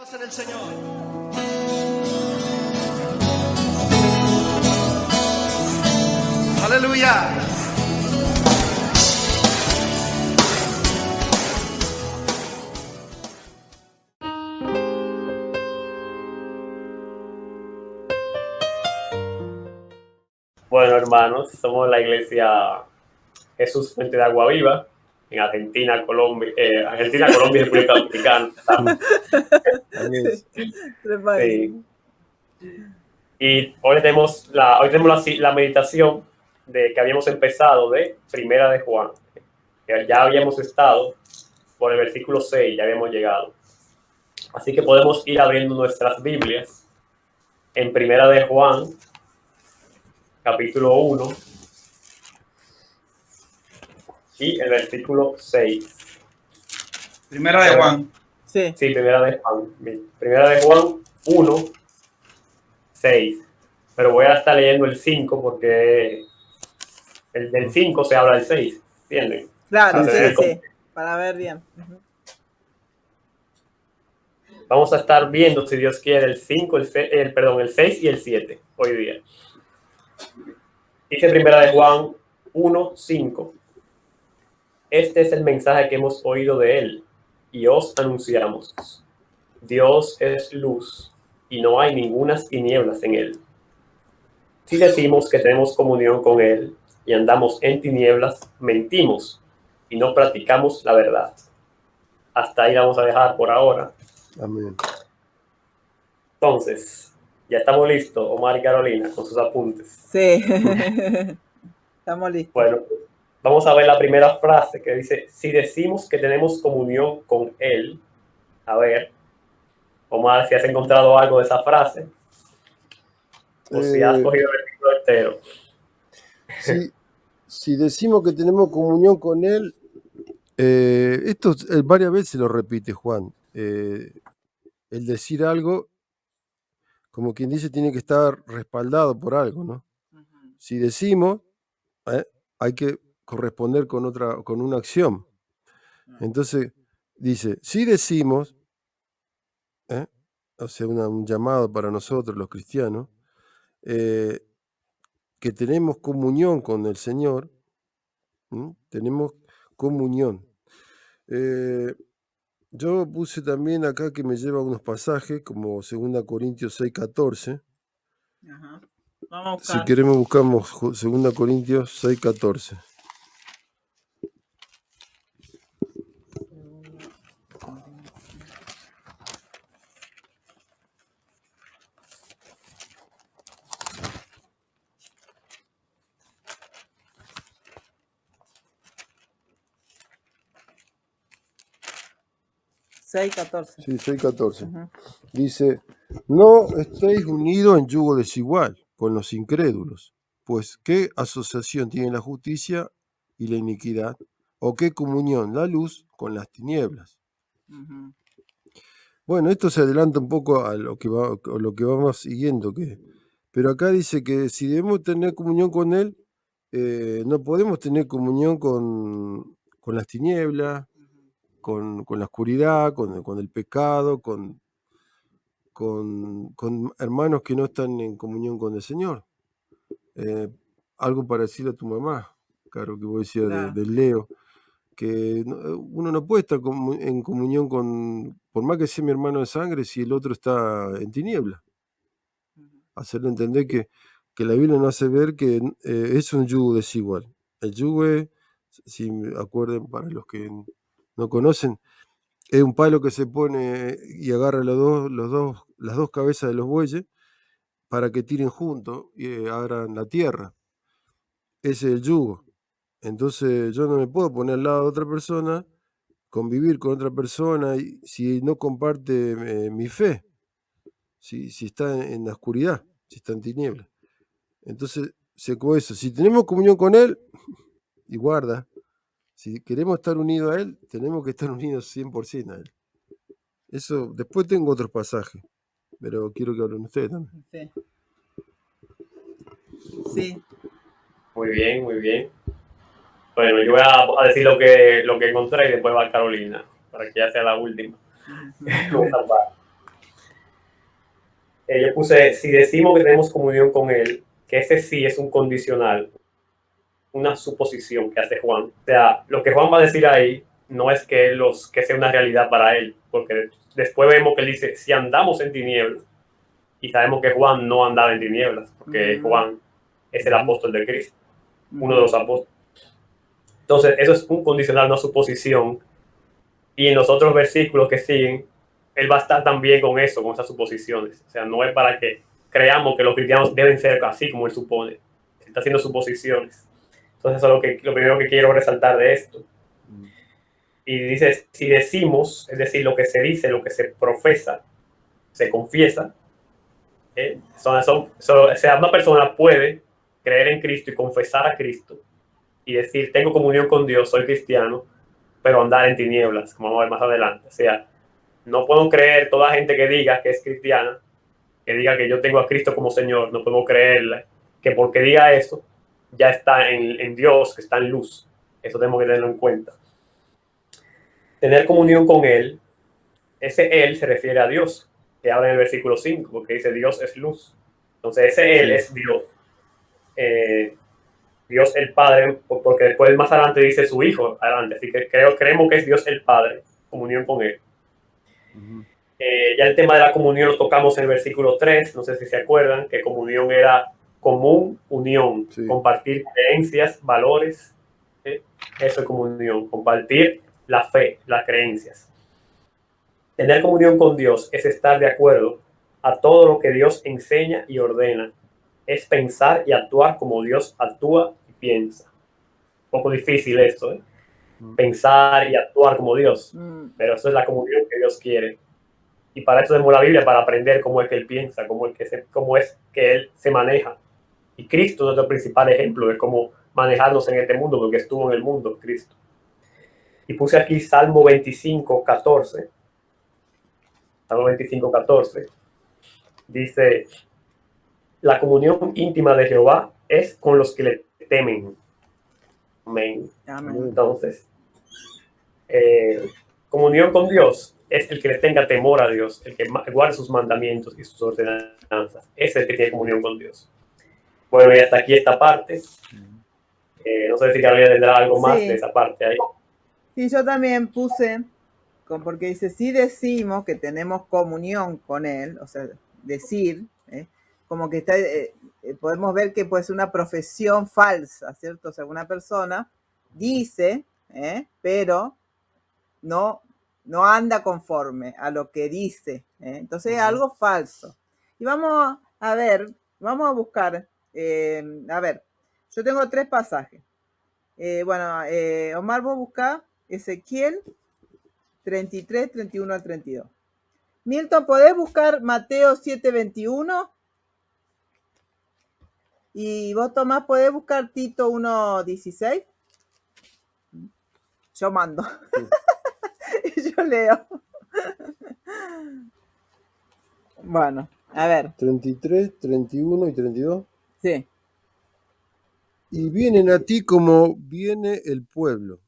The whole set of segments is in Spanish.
Goce del Señor. Aleluya. Bueno, hermanos, somos la iglesia Jesús Fuente de Agua Viva en Argentina, Colombia, Colombia y República Dominicana. Sí. Y hoy tenemos la meditación que habíamos empezado de Primera de Juan. Que ya habíamos estado por el versículo 6, ya habíamos llegado. Así que podemos ir abriendo nuestras Biblias en Primera de Juan, capítulo 1 y el versículo 6. Primera de Juan. Sí, Primera de Juan. Primera de Juan 1, 6. Pero voy a estar leyendo el 5 porque el del 5 se habla del 6. ¿Entienden? Claro, sí, para ver bien. Vamos a estar viendo, si Dios quiere, el 5, el 6 y el 7 hoy día. Dice Primera de Juan 1, 5. Este es el mensaje que hemos oído de él y os anunciamos. Dios es luz y no hay ninguna tinieblas en él. Si decimos que tenemos comunión con él y andamos en tinieblas, mentimos y no practicamos la verdad. Hasta ahí vamos a dejar por ahora. Amén. Entonces, ya estamos listos, Omar y Carolina, con sus apuntes. Sí, estamos listos. Bueno, vamos a ver la primera frase que dice, si decimos que tenemos comunión con él. A ver, Omar, si has encontrado algo de esa frase. O si has cogido el versículo entero. Si decimos que tenemos comunión con él, esto varias veces lo repite Juan. El decir algo, como quien dice, tiene que estar respaldado por algo, ¿no? Uh-huh. Si decimos, hay que corresponder con una acción. Entonces, dice, si decimos, o sea, un llamado para nosotros los cristianos, que tenemos comunión con el Señor, tenemos comunión. Yo puse también acá que me lleva unos pasajes, como 2 Corintios 6:14. Si queremos buscamos 2 Corintios 6:14. Sí, 6:14. Uh-huh. Dice, no estéis unidos en yugo desigual con los incrédulos, pues ¿qué asociación tiene la justicia y la iniquidad? ¿O qué comunión la luz con las tinieblas? Uh-huh. Bueno, esto se adelanta un poco a lo que vamos siguiendo, pero acá dice que si debemos tener comunión con él, no podemos tener comunión con las tinieblas, con la oscuridad, con el pecado, con hermanos que no están en comunión con el Señor. Algo parecido a tu mamá, claro, que vos decías de Leo, que uno no puede estar en comunión por más que sea mi hermano de sangre, si el otro está en tiniebla. Hacerle entender que la Biblia nos hace ver que es un yugo desigual. El yugo es, si me acuerdan para los que no conocen, es un palo que se pone y agarra las dos cabezas de los bueyes para que tiren juntos y abran la tierra. Ese es el yugo. Entonces yo no me puedo poner al lado de otra persona, convivir con otra persona si no comparte mi fe, si está en la oscuridad, si está en tinieblas. Entonces, si tenemos comunión con él, y guarda, si queremos estar unidos a él, tenemos que estar unidos 100% a él. Eso, después tengo otros pasajes, pero quiero que hablen ustedes también. Sí. Muy bien, muy bien. Bueno, yo voy a decir lo que encontré y después va Carolina, para que ya sea la última. Yo puse, si decimos que tenemos comunión con Él, que ese sí es un condicional, una suposición que hace Juan. O sea, lo que Juan va a decir ahí no es que, que sea una realidad para él, porque después vemos que él dice, si andamos en tinieblas, y sabemos que Juan no andaba en tinieblas, porque Juan es el apóstol de Cristo, uno de los apóstoles. Entonces, eso es un condicional, una suposición, y en los otros versículos que siguen, él va a estar también con eso, con esas suposiciones. O sea, no es para que creamos que los cristianos deben ser así como él supone. Está haciendo suposiciones. Entonces, eso es lo primero que quiero resaltar de esto. Y dice, si decimos, es decir, lo que se dice, lo que se profesa, se confiesa, o sea, una persona puede creer en Cristo y confesar a Cristo y decir, tengo comunión con Dios, soy cristiano, pero andar en tinieblas, como vamos a ver más adelante. O sea, no puedo creer toda gente que diga que es cristiana, que diga que yo tengo a Cristo como Señor, no puedo creerle que porque diga eso, ya está en Dios, que está en luz. Eso tenemos que tenerlo en cuenta. Tener comunión con Él, ese Él se refiere a Dios, que habla en el versículo 5, porque dice Dios es luz. Entonces ese Él es Dios. Dios el Padre, porque después más adelante dice su Hijo, adelante. Así que creemos que es Dios el Padre, comunión con Él. Ya el tema de la comunión lo tocamos en el versículo 3, no sé si se acuerdan, que comunión era común, unión, sí. Compartir creencias, valores, eso es comunión, compartir la fe, las creencias. Tener comunión con Dios es estar de acuerdo a todo lo que Dios enseña y ordena, es pensar y actuar como Dios actúa y piensa. Un poco difícil esto, ¿eh? Pensar y actuar como Dios, pero eso es la comunión que Dios quiere. Y para eso tenemos la Biblia, para aprender cómo es que Él piensa, cómo es que Él se maneja. Y Cristo es nuestro principal ejemplo de cómo manejarnos en este mundo, porque estuvo en el mundo, Cristo. Y puse aquí Salmo 25, 14. Salmo 25, 14. Dice, la comunión íntima de Jehová es con los que le temen. Amén. Entonces, comunión con Dios es el que le tenga temor a Dios, el que guarde sus mandamientos y sus ordenanzas. Ese es el que tiene comunión con Dios. Bueno, y hasta aquí esta parte. No sé si Carolina tendrá algo más de esa parte ahí. Sí, yo también puse, porque dice, si decimos que tenemos comunión con Él, o sea, decir, como que está, podemos ver que puede ser una profesión falsa, ¿cierto? O sea, una persona dice, pero no anda conforme a lo que dice, entonces es algo falso. Y vamos a ver, vamos a buscar, a ver, yo tengo 3 pasajes. Omar, vos buscá Ezequiel 33, 31 al 32. Milton, ¿podés buscar Mateo 7, 21? Y vos, Tomás, ¿podés buscar Tito 1, 16? Yo mando. Sí. Yo leo. Bueno, a ver. 33, 31 y 32. Sí. Y vienen a ti como viene el pueblo,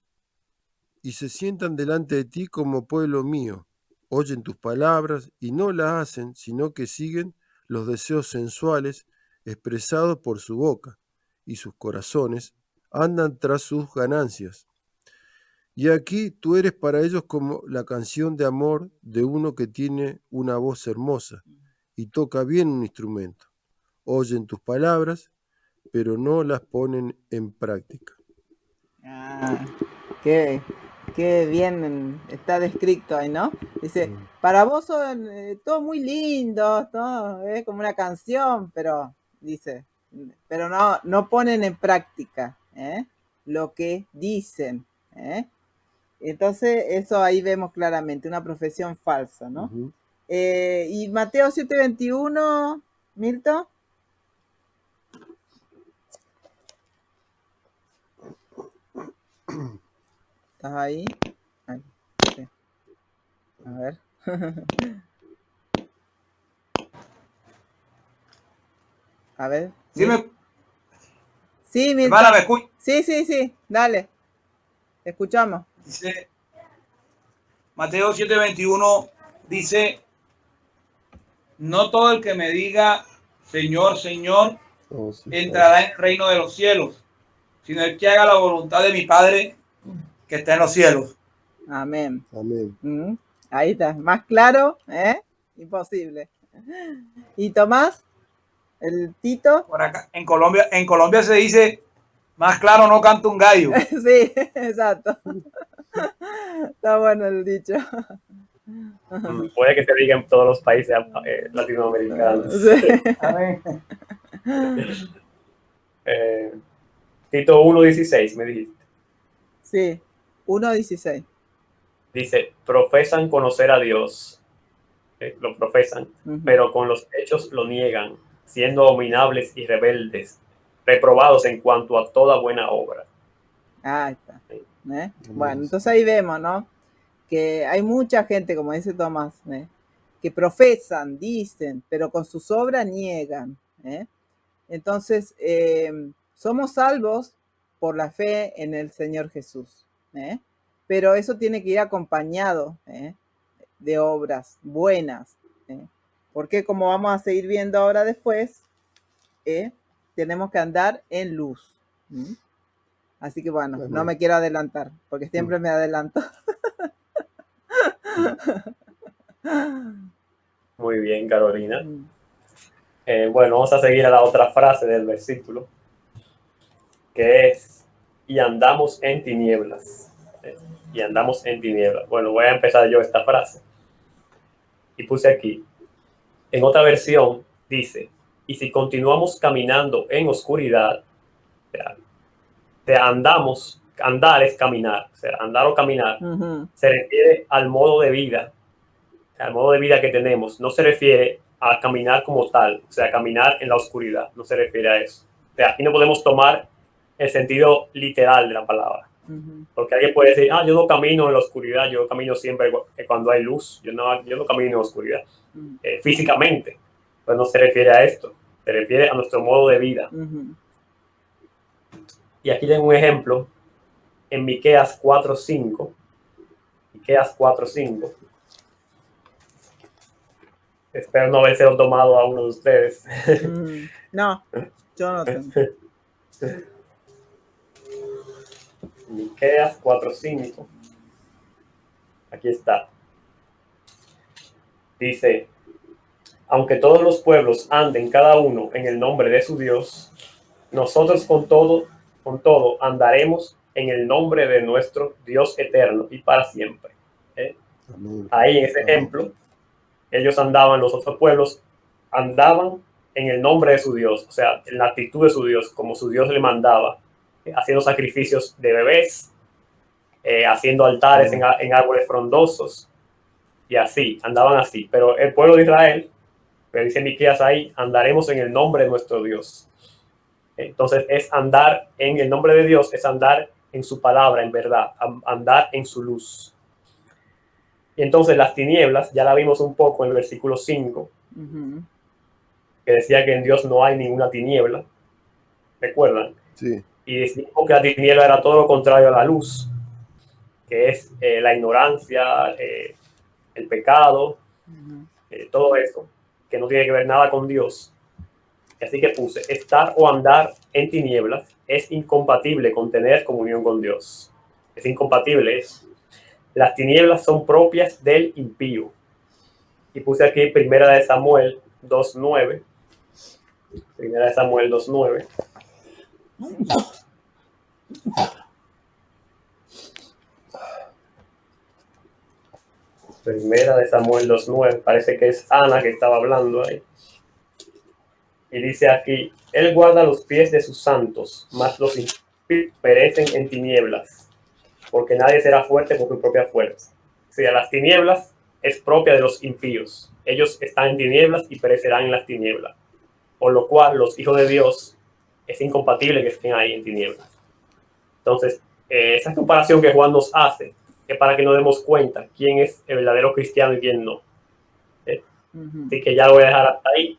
y se sientan delante de ti como pueblo mío. Oyen tus palabras y no las hacen, sino que siguen los deseos sensuales expresados por su boca, y sus corazones andan tras sus ganancias. Y aquí tú eres para ellos como la canción de amor de uno que tiene una voz hermosa y toca bien un instrumento. Oyen tus palabras, pero no las ponen en práctica. Qué bien está descrito ahí, ¿no? Dice, para vos son todo muy lindo, todo como una canción, pero dice, pero no ponen en práctica lo que dicen. Entonces, eso ahí vemos claramente, una profesión falsa, ¿no? Y Mateo 7:21, Milton. ¿Estás ahí? Ahí. Sí. A ver. A ver. Sí, sí, mi hermana, ¿me escucha? Sí, dale. Te escuchamos. Dice, Mateo 7:21 dice, no todo el que me diga Señor, Señor, Oh, sí, entrará en el reino de los cielos, sino el que haga la voluntad de mi Padre que está en los cielos. Amén. amén. Ahí está, más claro, imposible. ¿Y Tomás? ¿El Tito? Por acá, en Colombia se dice, más claro no canta un gallo. Sí, exacto. Está bueno el dicho. Puede que se diga en todos los países latinoamericanos. Sí. Amén. Tito 1:16 me dijiste. Sí, 1:16. Dice, profesan conocer a Dios, lo profesan, pero con los hechos lo niegan, siendo abominables y rebeldes, reprobados en cuanto a toda buena obra. Ahí está. Bueno, entonces ahí vemos, ¿no? Que hay mucha gente, como dice Tomás, que profesan, dicen, pero con sus obras niegan. Entonces, somos salvos por la fe en el Señor Jesús. Pero eso tiene que ir acompañado de obras buenas. Porque como vamos a seguir viendo ahora después, tenemos que andar en luz. Así que bueno, no me quiero adelantar, porque siempre me adelanto. Muy bien, Carolina. Bueno, vamos a seguir a la otra frase del versículo, que es, y andamos en tinieblas. Y andamos en tinieblas. Bueno, voy a empezar yo esta frase. Y puse aquí, en otra versión, dice, y si continuamos caminando en oscuridad, andar es caminar, o sea, andar o caminar, se refiere al modo de vida, al modo de vida que tenemos, no se refiere a caminar como tal, o sea, caminar en la oscuridad, no se refiere a eso. O sea, aquí no podemos tomar el sentido literal de la palabra, porque alguien puede decir, yo no camino en la oscuridad, yo camino siempre cuando hay luz, yo no camino en la oscuridad, físicamente, pues no se refiere a esto, se refiere a nuestro modo de vida. Y aquí tengo un ejemplo en Miqueas 4:5. Miqueas 4:5. Espero no haberse tomado a uno de ustedes. No, yo no tengo. Miqueas 4:5. Aquí está. Dice, aunque todos los pueblos anden cada uno en el nombre de su Dios, nosotros con todo andaremos en el nombre de nuestro Dios eterno y para siempre. Ahí en ese ejemplo, ellos andaban, los otros pueblos andaban en el nombre de su Dios, o sea, en la actitud de su Dios, como su Dios le mandaba, haciendo sacrificios de bebés, haciendo altares en árboles frondosos, y así, andaban así. Pero el pueblo de Israel, pero dice Miqueas ahí, andaremos en el nombre de nuestro Dios. Entonces es andar en el nombre de Dios, es andar en su palabra, en verdad, andar en su luz. Y entonces las tinieblas, ya la vimos un poco en el versículo 5, que decía que en Dios no hay ninguna tiniebla. ¿Recuerdan? Sí. Y decimos que la tiniebla era todo lo contrario a la luz, que es la ignorancia, el pecado, todo eso, que no tiene que ver nada con Dios. Así que puse, estar o andar en tinieblas es incompatible con tener comunión con Dios. Es incompatible eso. Las tinieblas son propias del impío. Y puse aquí Primera de Samuel 2:9. Primera de Samuel 2:9. Primera de Samuel 2:9. Parece que es Ana que estaba hablando ahí. Y dice aquí, él guarda los pies de sus santos, mas los impíos perecen en tinieblas, porque nadie será fuerte por su propia fuerza. O sea, las tinieblas es propia de los impíos. Ellos están en tinieblas y perecerán en las tinieblas. Por lo cual, los hijos de Dios es incompatible que estén ahí en tinieblas. Entonces, esa comparación que Juan nos hace es para que nos demos cuenta quién es el verdadero cristiano y quién no. Así que ya lo voy a dejar hasta ahí.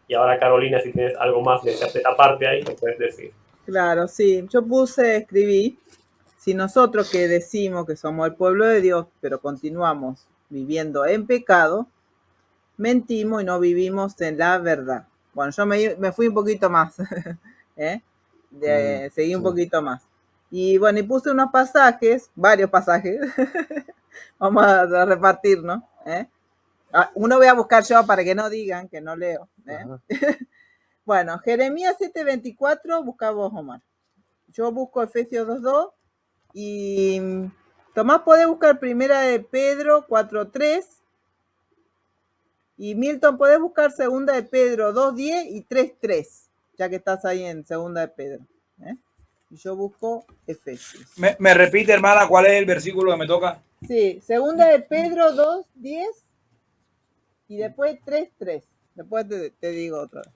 Y ahora, Carolina, si tienes algo más de esa parte ahí, lo puedes decir. Claro, sí. Yo escribí, si nosotros que decimos que somos el pueblo de Dios, pero continuamos viviendo en pecado, mentimos y no vivimos en la verdad. Bueno, yo me fui un poquito más, ¿eh? Seguí un Sí. poquito más. Y bueno, y puse unos pasajes, varios pasajes, vamos a repartir, ¿no? Uno voy a buscar yo para que no digan que no leo. Ajá. Bueno, Jeremías 7:24, busca vos, Omar. Yo busco Efesios 2:2 y Tomás puede buscar Primera de Pedro 4:3 y Milton puedes buscar Segunda de Pedro 2:10 y 3:3, ya que estás ahí en Segunda de Pedro. Y yo busco Efesios. Me repite, hermana, ¿cuál es el versículo que me toca? Sí, Segunda de Pedro 2:10 y después 3:3. Después te digo otra vez.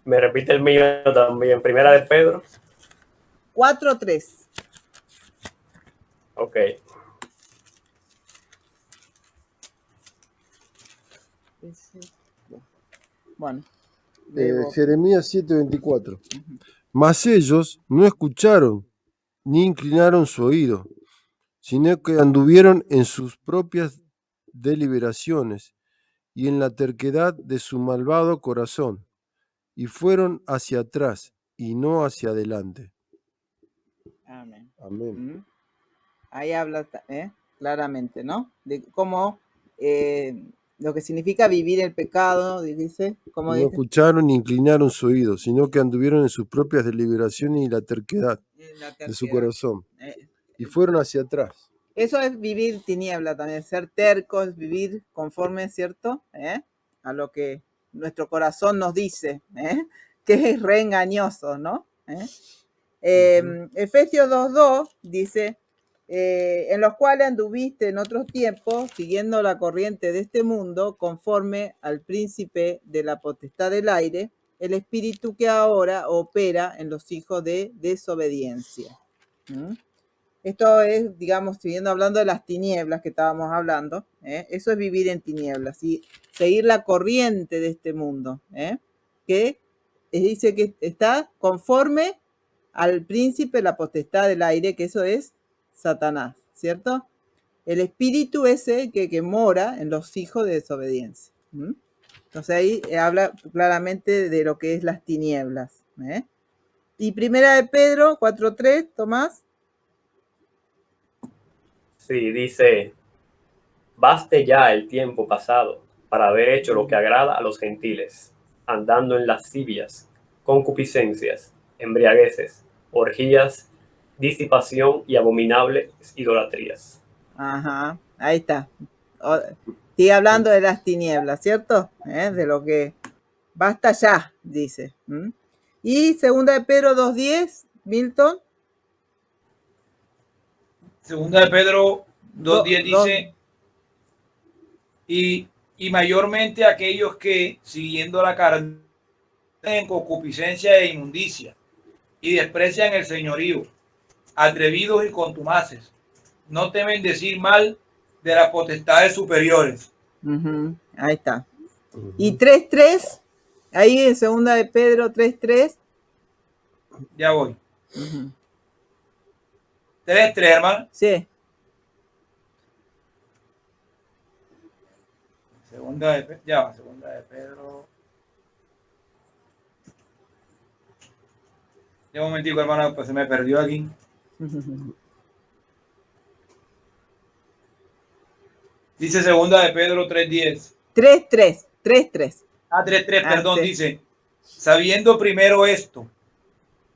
Me repite el mío también. Primera de Pedro. 4:3. Ok. Bueno. Jeremías 7:24. Mas ellos no escucharon ni inclinaron su oído, sino que anduvieron en sus propias deliberaciones y en la terquedad de su malvado corazón, y fueron hacia atrás y no hacia adelante. Amén. Amén. Ahí habla claramente, ¿no? De cómo lo que significa vivir el pecado, dice, como No dice, escucharon ni inclinaron su oído, sino que anduvieron en sus propias deliberaciones y la terquedad la de su terquedad. corazón, y fueron hacia atrás. Eso es vivir tiniebla también, ser tercos, vivir conforme, ¿cierto? A lo que nuestro corazón nos dice, que es re engañoso, ¿no? Efesios 2:2 dice, en los cuales anduviste en otros tiempos, siguiendo la corriente de este mundo, conforme al príncipe de la potestad del aire, el espíritu que ahora opera en los hijos de desobediencia. Esto es, digamos, siguiendo hablando de las tinieblas que estábamos hablando, eso es vivir en tinieblas, y seguir la corriente de este mundo, que dice que está conforme al príncipe, la potestad del aire, que eso es Satanás, ¿cierto? El espíritu ese que mora en los hijos de desobediencia. Entonces ahí habla claramente de lo que es las tinieblas. Y Primera de Pedro 4:3, Tomás. Sí, dice, baste ya el tiempo pasado para haber hecho lo que agrada a los gentiles, andando en lascivias, concupiscencias, embriagueces, orgías, disipación y abominables idolatrías. Ajá, ahí está. Sigue hablando de las tinieblas, ¿cierto? De lo que basta ya, dice. Y Segunda de Pedro 2:10, Milton. Segunda de Pedro 2:10 dice, y mayormente aquellos que, siguiendo la carne, en concupiscencia e inmundicia, y desprecian el señorío, atrevidos y contumaces, no temen decir mal de las potestades superiores. Ahí está. Y 3:3, ahí en Segunda de Pedro 3:3. Ya voy. 3:3, hermano. Sí. Segunda de Pedro. Ya un momentico, hermano, pues se me perdió aquí. Dice Segunda de Pedro 3:10. 3:3. Ah, 3:3, perdón, sí. dice, sabiendo primero esto,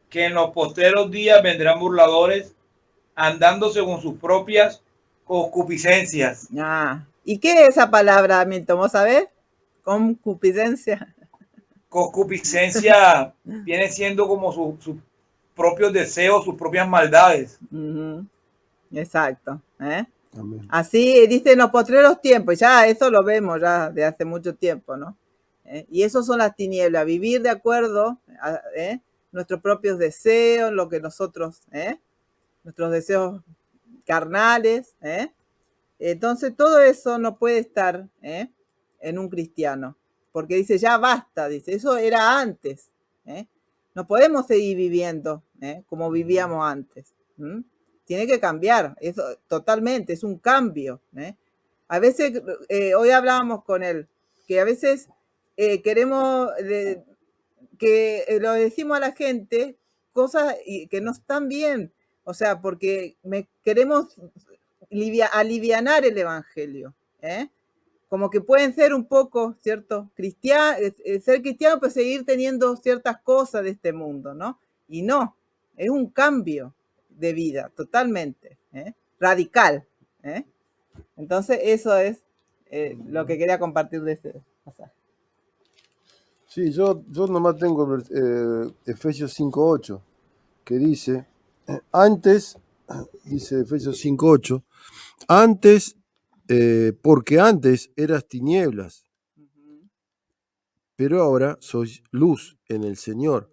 que en los postreros días vendrán burladores, andando según sus propias concupiscencias. ¿Y qué es esa palabra, Milton? ¿Vos sabés? Concupiscencia. Concupiscencia viene siendo como sus propios deseos, sus propias maldades. Exacto. Amén. Así dice en los postreros tiempos, ya eso lo vemos ya de hace mucho tiempo, ¿no? Y eso son las tinieblas, vivir de acuerdo a nuestros propios deseos, lo que nosotros, nuestros deseos carnales, Entonces todo eso no puede estar en un cristiano, porque dice, ya basta, dice, eso era antes, no podemos seguir viviendo como vivíamos antes. Tiene que cambiar, eso totalmente, es un cambio, A veces, hoy hablábamos con él, que a veces queremos que lo decimos a la gente cosas que no están bien, o sea, porque queremos alivianar el evangelio, ¿eh? Como que pueden ser un poco, ¿cierto? Ser cristiano, pues seguir teniendo ciertas cosas de este mundo, ¿no? Y no, es un cambio de vida, totalmente, radical, ¿eh? Entonces, eso es lo que quería compartir de este pasaje. Sí, yo nomás tengo Efesios 5:8, que dice, antes, dice Efesios 5:8, antes, porque antes eras tinieblas, pero ahora sois luz en el Señor.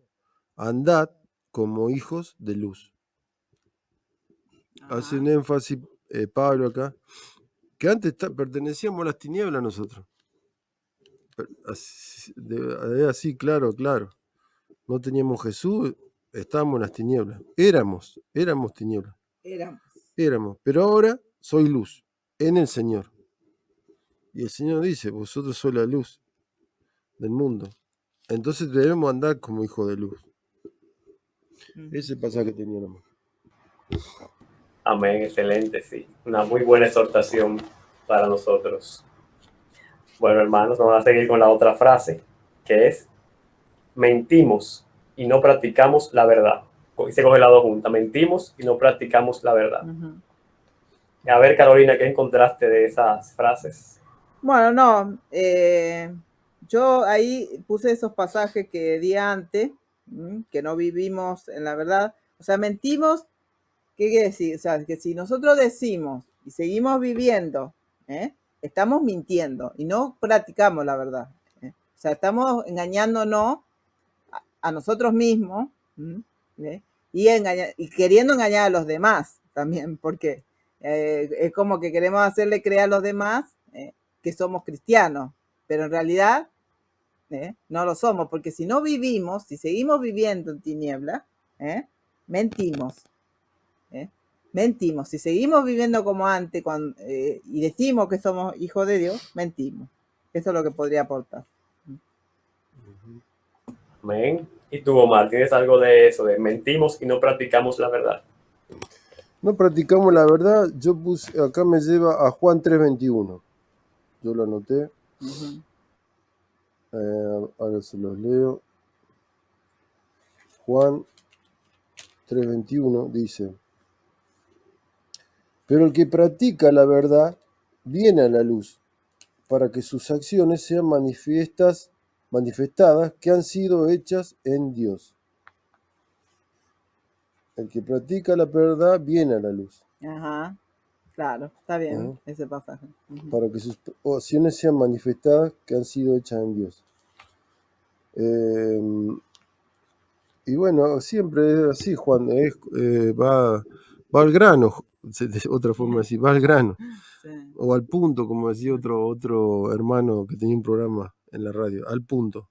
Andad como hijos de luz. Ajá. Hace un énfasis Pablo acá, que antes pertenecíamos a las tinieblas nosotros. Así, claro. No teníamos Jesús, estábamos en las tinieblas. Éramos tinieblas. Éramos, pero ahora soy luz en el Señor. Y el Señor dice, vosotros sois la luz del mundo. Entonces debemos andar como hijos de luz. Ese pasaje tenía nomás. Amén, excelente, sí. Una muy buena exhortación para nosotros. Bueno, hermanos, vamos a seguir con la otra frase, que es, mentimos y no practicamos la verdad. Y se coge las dos juntas, mentimos y no practicamos la verdad. A ver, Carolina, ¿qué encontraste de esas frases? Bueno, no, yo ahí puse esos pasajes que di antes, que no vivimos en la verdad. O sea, mentimos, ¿qué quiere decir? O sea, que si nosotros decimos y seguimos viviendo, estamos mintiendo y no practicamos la verdad. O sea, estamos engañándonos a nosotros mismos y queriendo engañar a los demás también, porque es como que queremos hacerle creer a los demás que somos cristianos, pero en realidad no lo somos, porque si no vivimos, si seguimos viviendo en tinieblas, mentimos. Mentimos. Si seguimos viviendo como antes y decimos que somos hijos de Dios, mentimos. Eso es lo que podría aportar. Amén. ¿Y tú, Omar, tienes algo de eso, de mentimos y no practicamos la verdad? No practicamos la verdad. Yo puse, acá me lleva a Juan 3:21. Yo lo anoté. Ahora se los leo. Juan 3:21 dice, pero el que practica la verdad viene a la luz, para que sus acciones sean manifestadas que han sido hechas en Dios. El que practica la verdad viene a la luz. Ajá, claro, está bien ese pasaje. Para que sus acciones sean manifestadas que han sido hechas en Dios. Y bueno, siempre es así, Juan, va al grano, otra forma de decir, va al grano, sí. O al punto, como decía otro hermano que tenía un programa en la radio, al punto.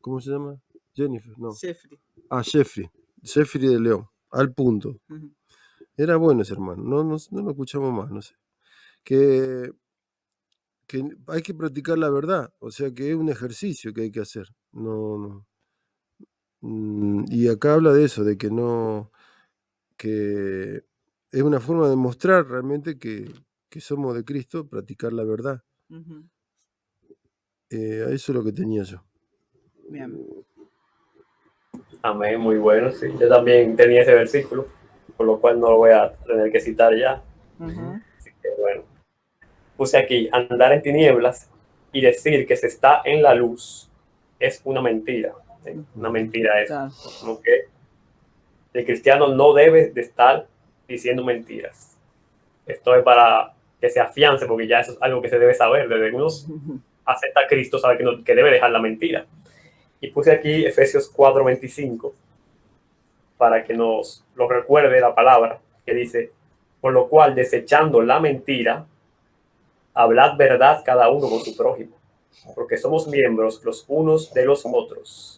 ¿Cómo se llama? Jennifer, no. Jeffrey. Ah, Jeffrey de León, al punto. Era bueno ese hermano, no lo escuchamos más, no sé. Que hay que practicar la verdad, o sea que es un ejercicio que hay que hacer, no. Y acá habla de eso, de que es una forma de mostrar realmente que somos de Cristo, practicar la verdad. Eso es lo que tenía yo. Bien. Amén, muy bueno, sí. Yo también tenía ese versículo, por lo cual no lo voy a tener que citar ya. Así que bueno. Puse aquí, andar en tinieblas y decir que se está en la luz es una mentira. Una mentira eso. Claro. Como que el cristiano no debe de estar diciendo mentiras. Esto es para que se afiance, porque ya eso es algo que se debe saber. Desde que uno acepta a Cristo, sabe que debe dejar la mentira. Y puse aquí Efesios 4:25 para que nos lo recuerde la palabra, que dice, por lo cual, desechando la mentira, hablad verdad cada uno con su prójimo, porque somos miembros los unos de los otros.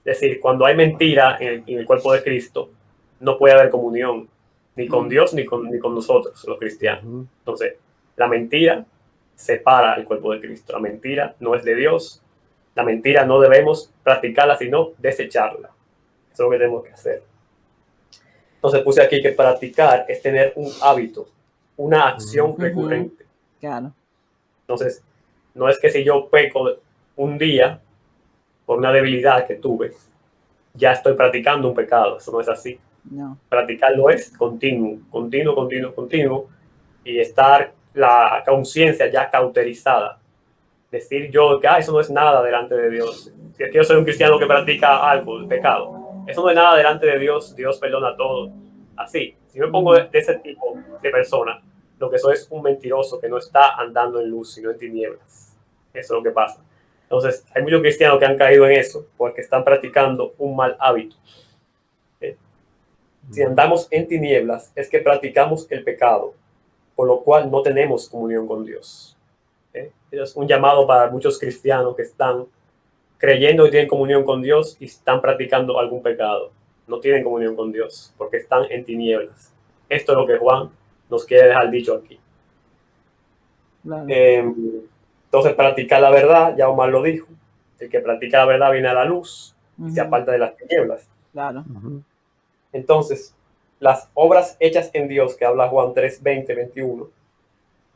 Es decir, cuando hay mentira en el cuerpo de Cristo, no puede haber comunión, ni con Dios ni con nosotros, los cristianos. Entonces, la mentira separa el cuerpo de Cristo. La mentira no es de Dios. La mentira no debemos practicarla, sino desecharla. Eso es lo que tenemos que hacer. Entonces puse aquí que practicar es tener un hábito, una acción recurrente. Claro. Entonces, no es que si yo peco un día por una debilidad que tuve, ya estoy practicando un pecado. Eso no es así. No. Practicarlo es continuo, continuo, continuo, continuo, y estar la conciencia ya cauterizada. Decir yo que eso no es nada delante de Dios. Si es que yo soy un cristiano que practica algo, el pecado, eso no es nada delante de Dios. Dios perdona todo. Así, si me pongo de ese tipo de persona, lo que soy es un mentiroso que no está andando en luz, sino en tinieblas. Eso es lo que pasa. Entonces, hay muchos cristianos que han caído en eso porque están practicando un mal hábito. Si andamos en tinieblas, es que practicamos el pecado, por lo cual no tenemos comunión con Dios. Es un llamado para muchos cristianos que están creyendo que tienen comunión con Dios y están practicando algún pecado. No tienen comunión con Dios porque están en tinieblas. Esto es lo que Juan nos quiere dejar dicho aquí. Claro. Entonces, practicar la verdad, ya Omar lo dijo. El que practica la verdad viene a la luz y se aparta de las tinieblas. Claro. Entonces, las obras hechas en Dios, que habla Juan 3, 20, 21,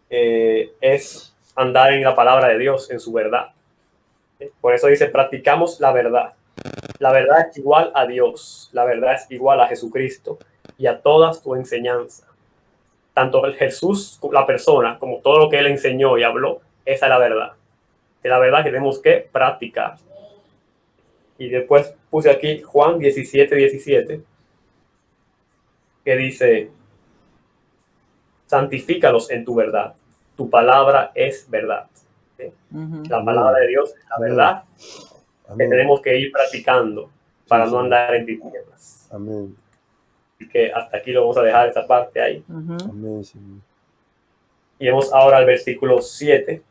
es andar en la palabra de Dios, en su verdad. Por eso dice, practicamos la verdad. La verdad es igual a Dios, la verdad es igual a Jesucristo y a toda su enseñanza. Tanto Jesús, la persona, como todo lo que él enseñó y habló, esa es la verdad. Es la verdad que tenemos que practicar. Y después puse aquí Juan 17, 17, que dice, santifícalos en tu verdad. Tu palabra es verdad. ¿Sí? La palabra de Dios es la verdad que tenemos que ir practicando para no andar en tinieblas. Amén. Así que hasta aquí lo vamos a dejar esa parte ahí. Amén, Señor. Y vamos ahora al versículo 7.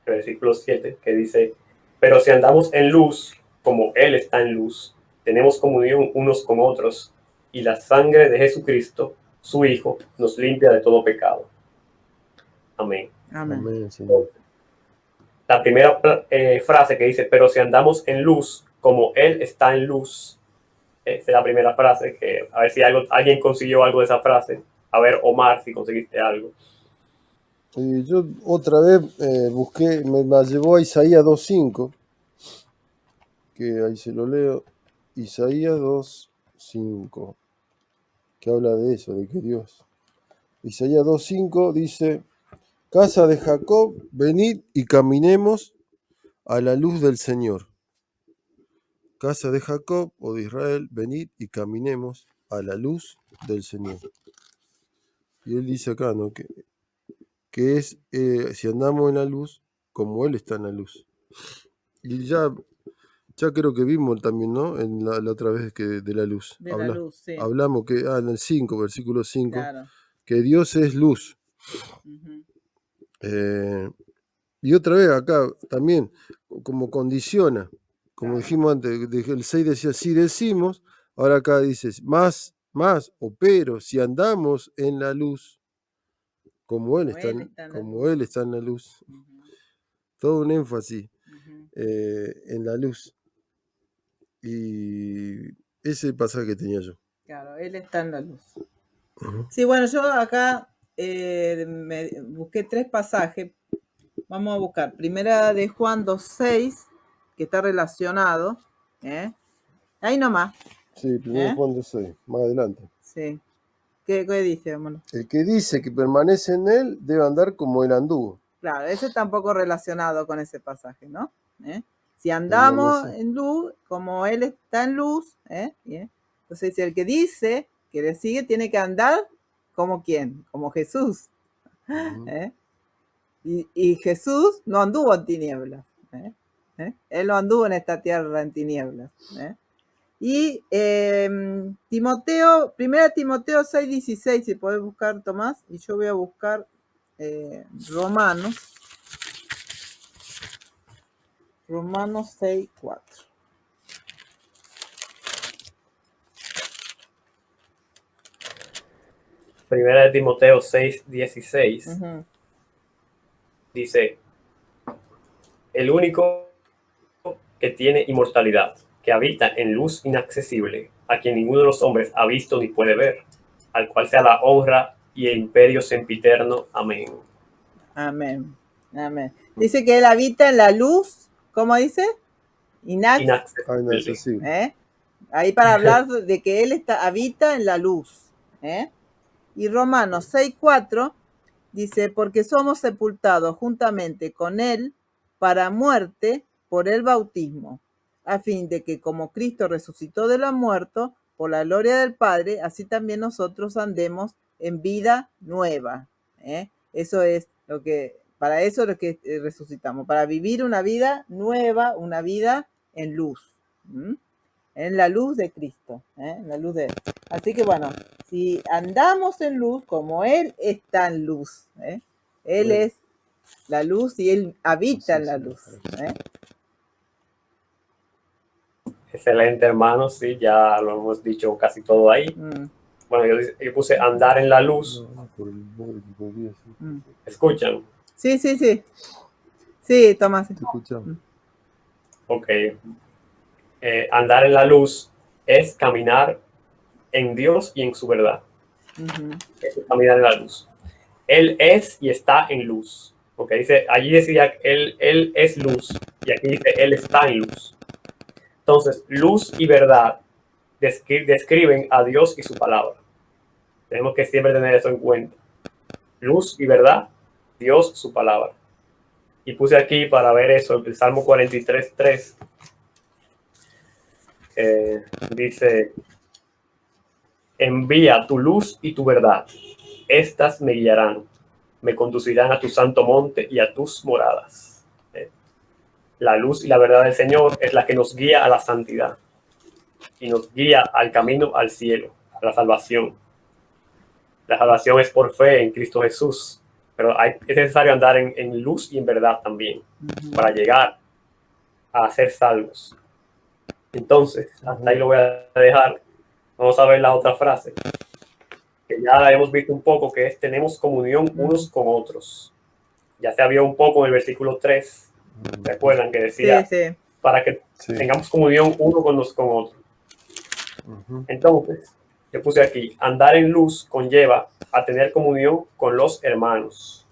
El versículo 7 que dice, pero si andamos en luz, como Él está en luz, tenemos comunión unos con otros, y la sangre de Jesucristo, su Hijo, nos limpia de todo pecado. Amén. Amén, Señor. La primera frase que dice, pero si andamos en luz, como Él está en luz, esa es la primera frase, que a ver si alguien consiguió algo de esa frase. A ver, Omar, si conseguiste algo. Yo otra vez busqué, me llevó a Isaías 2.5, que ahí se lo leo. Isaías 2.5, que habla de eso, de que Dios. Isaías 2.5 dice, casa de Jacob, venid y caminemos a la luz del Señor. Casa de Jacob o de Israel, venid y caminemos a la luz del Señor. Y él dice acá, ¿no? Que es, si andamos en la luz, como Él está en la luz. Y ya creo que vimos también, ¿no? En la otra vez que de la luz. De la luz, sí. Hablamos que, en el 5, versículo 5, Claro. que Dios es luz. Y otra vez acá también, como condiciona, como dijimos antes, el 6 decía, si decimos, ahora acá dices, más, o pero, si andamos en la luz, como Él está en la luz. Todo un énfasis en la luz. Y ese pasaje que tenía yo. Claro, Él está en la luz. Sí, bueno, yo acá me busqué 3 pasajes. Vamos a buscar. Primera de Juan 2.6, que está relacionado. Ahí nomás. Sí, primero Juan 2.6, más adelante. Sí. ¿Qué dice, hermano? El que dice que permanece en Él debe andar como Él anduvo. Claro, ese está un poco relacionado con ese pasaje, ¿no? Si andamos en luz, como Él está en luz, entonces si el que dice que le sigue tiene que andar como ¿quién? Como Jesús. Y Jesús no anduvo en tinieblas. Él no anduvo en esta tierra en tinieblas. Y Timoteo, 1 Timoteo 6:16, si podés buscar, Tomás, y yo voy a buscar Romanos 6:4. Primera de Timoteo 6:16. dice, el único que tiene inmortalidad, que habita en luz inaccesible, a quien ninguno de los hombres ha visto ni puede ver, al cual sea la honra y el imperio sempiterno. Amén. Amén. Amén. Dice que él habita en la luz, ¿cómo dice? Inaccesible. Ahí para hablar de que él habita en la luz. Y Romanos 6:4 dice, porque somos sepultados juntamente con él para muerte por el bautismo, a fin de que como Cristo resucitó de los muertos por la gloria del Padre, así también nosotros andemos en vida nueva. Eso es lo que, para eso es lo que resucitamos, para vivir una vida nueva, una vida en luz. En la luz de Cristo, en la luz de él. Así que bueno, si andamos en luz como él está en luz, él es la luz y él habita en la luz. Excelente, hermano, sí, ya lo hemos dicho casi todo ahí. Bueno, yo puse andar en la luz. ¿Escuchan? Sí, sí, sí. Sí, Tomás. Te escuchamos. Ok. Andar en la luz es caminar en Dios y en su verdad. Es caminar en la luz. Él es y está en luz. Porque dice, allí decía él es luz y aquí dice él está en luz. Entonces, luz y verdad describen a Dios y su palabra. Tenemos que siempre tener eso en cuenta. Luz y verdad, Dios, su palabra. Y puse aquí para ver eso, el Salmo 43:3. Dice, envía tu luz y tu verdad. Estas me guiarán, me conducirán a tu santo monte y a tus moradas. La luz y la verdad del Señor es la que nos guía a la santidad y nos guía al camino al cielo, a la salvación. La salvación es por fe en Cristo Jesús, pero es necesario andar en luz y en verdad también para llegar a ser salvos. Entonces, hasta ahí lo voy a dejar. Vamos a ver la otra frase, que ya la hemos visto un poco, que es tenemos comunión unos con otros. Ya se vio un poco en el versículo 3. ¿Recuerdan que decía? Sí. Para que tengamos comunión uno con otro. Entonces, yo puse aquí, andar en luz conlleva a tener comunión con los hermanos.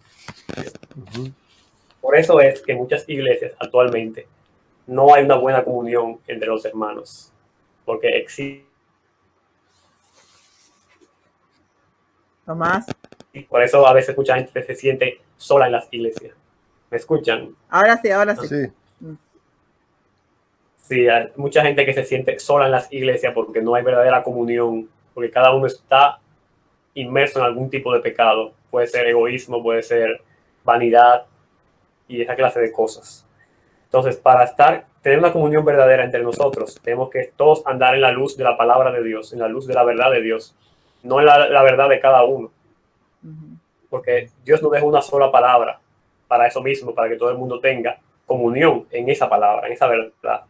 Por eso es que en muchas iglesias actualmente no hay una buena comunión entre los hermanos, porque existe. Tomás. Y por eso a veces mucha gente se siente sola en las iglesias. ¿Me escuchan? Ahora sí. Sí. Sí, hay mucha gente que se siente sola en las iglesias porque no hay verdadera comunión, porque cada uno está inmerso en algún tipo de pecado. Puede ser egoísmo, puede ser vanidad y esa clase de cosas. Entonces, para tener una comunión verdadera entre nosotros, tenemos que todos andar en la luz de la palabra de Dios, en la luz de la verdad de Dios, no en la verdad de cada uno. Porque Dios nos deja una sola palabra para eso mismo, para que todo el mundo tenga comunión en esa palabra, en esa verdad.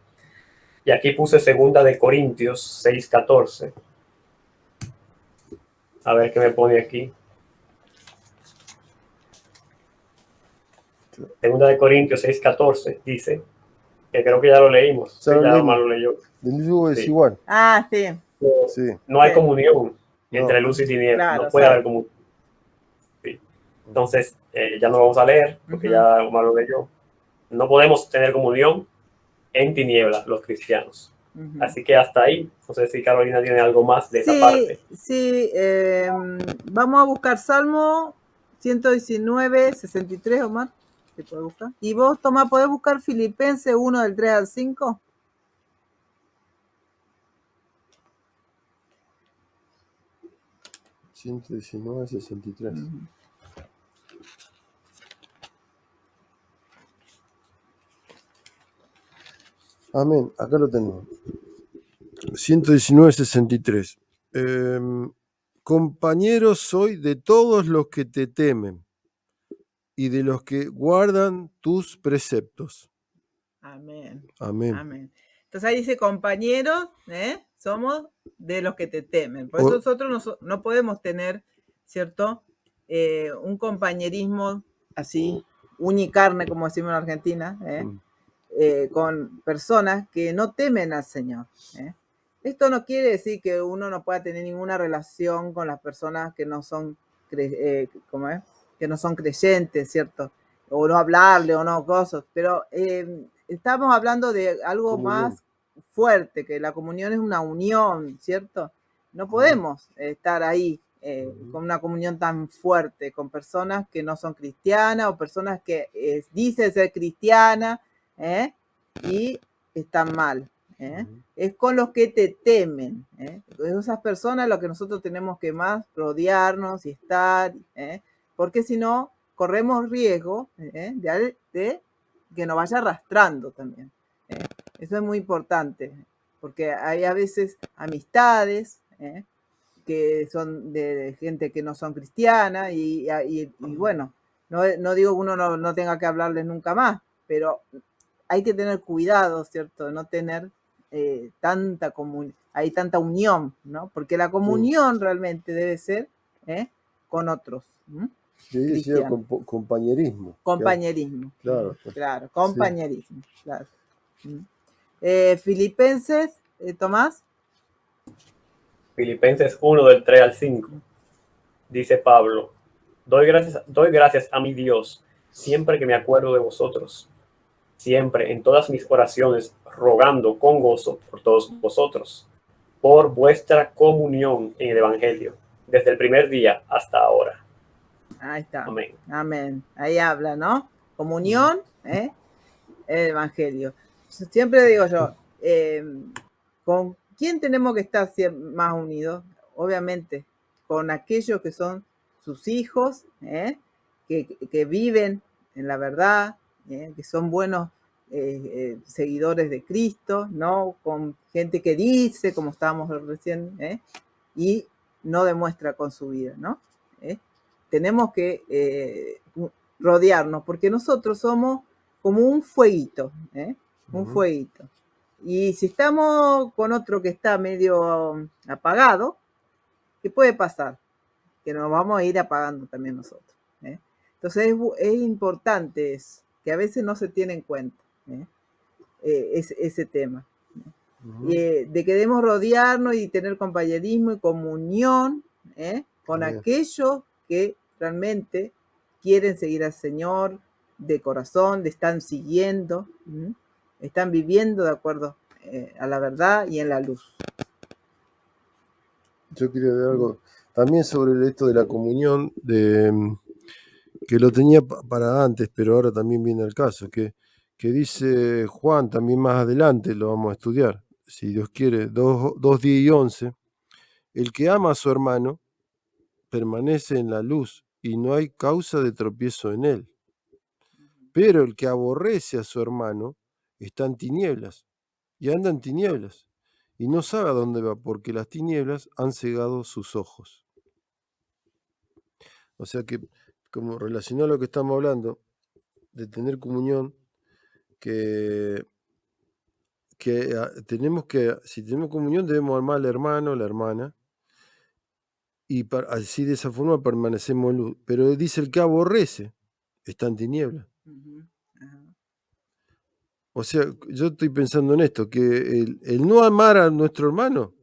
Y aquí puse 2 Corintios 6:14. A ver qué me pone aquí. 2 Corintios 6:14 dice, que creo que ya lo leímos. Ya lo leyó. El yugo es igual. Sí. No hay comunión entre luz y tinieblas. Claro, no puede haber comunión. Sí. Entonces, ya no lo vamos a leer, porque ya Omar lo leyó. No podemos tener comunión en tinieblas los cristianos. Así que hasta ahí. No sé si Carolina tiene algo más de esa parte. Sí, vamos a buscar Salmo 119:63, Omar. ¿Se puede buscar? Y vos, Tomás, ¿podés buscar Filipenses 1 del 3 al 5? $119.63. Amén, acá lo tenemos. 119.63. Compañeros soy de todos los que te temen y de los que guardan tus preceptos. Amén. Entonces ahí dice compañeros, somos de los que te temen. Por eso nosotros no podemos tener, ¿cierto? Un compañerismo así unicarne, como decimos en Argentina, con personas que no temen al Señor. Esto no quiere decir que uno no pueda tener ninguna relación con las personas que no son, ¿cómo es? Que no son creyentes, ¿cierto? O no hablarle o no cosas, pero estamos hablando de algo Comunión. más fuerte, que la comunión es una unión, ¿cierto? No podemos estar ahí con una comunión tan fuerte con personas que no son cristianas o personas que dicen ser cristianas y están mal. Es con los que te temen. Esas personas lo que nosotros tenemos que más rodearnos y estar, porque si no, corremos riesgo de que nos vaya arrastrando también. Eso es muy importante, porque hay a veces amistades que son de gente que no son cristiana y bueno, no digo que uno no tenga que hablarles nunca más, pero hay que tener cuidado, ¿cierto? De no tener hay tanta unión, ¿no? Porque la comunión realmente debe ser con otros. Y ahí decía compañerismo. Compañerismo. Claro. Claro, compañerismo. Sí. Claro. Filipenses, Tomás. Filipenses 1 del 3 al 5. Dice Pablo, doy gracias a mi Dios siempre que me acuerdo de vosotros, siempre en todas mis oraciones, rogando con gozo por todos vosotros, por vuestra comunión en el Evangelio, desde el primer día hasta ahora. Ahí está. Amén. Amén. Ahí habla, ¿no? Comunión, el Evangelio. Siempre digo yo, ¿con quién tenemos que estar más unidos? Obviamente, con aquellos que son sus hijos, que viven en la verdad, que son buenos seguidores de Cristo, ¿no? Con gente que dice, como estábamos recién, y no demuestra con su vida, ¿no? Tenemos que rodearnos, porque nosotros somos como un fueguito, un fueguito. Y si estamos con otro que está medio apagado, ¿qué puede pasar? Que nos vamos a ir apagando también nosotros. Entonces es importante eso, que a veces no se tiene en cuenta ese tema. De que debemos rodearnos y tener compañerismo y comunión con aquellos que realmente quieren seguir al Señor de corazón, le están siguiendo, están viviendo de acuerdo a la verdad y en la luz. Yo quería ver algo también sobre esto de la comunión, que lo tenía para antes, pero ahora también viene el caso, que dice Juan también más adelante, lo vamos a estudiar, si Dios quiere, 2, 10 y 11. El que ama a su hermano permanece en la luz y no hay causa de tropiezo en él. Pero el que aborrece a su hermano está en tinieblas y anda en tinieblas y no sabe a dónde va porque las tinieblas han cegado sus ojos. O sea que, como relacionado a lo que estamos hablando, de tener comunión, que tenemos que, si tenemos comunión, debemos amar al hermano, a la hermana, y así de esa forma permanecemos en luz. Pero dice el que aborrece está en tinieblas. O sea, yo estoy pensando en esto, que el no amar a nuestro hermano,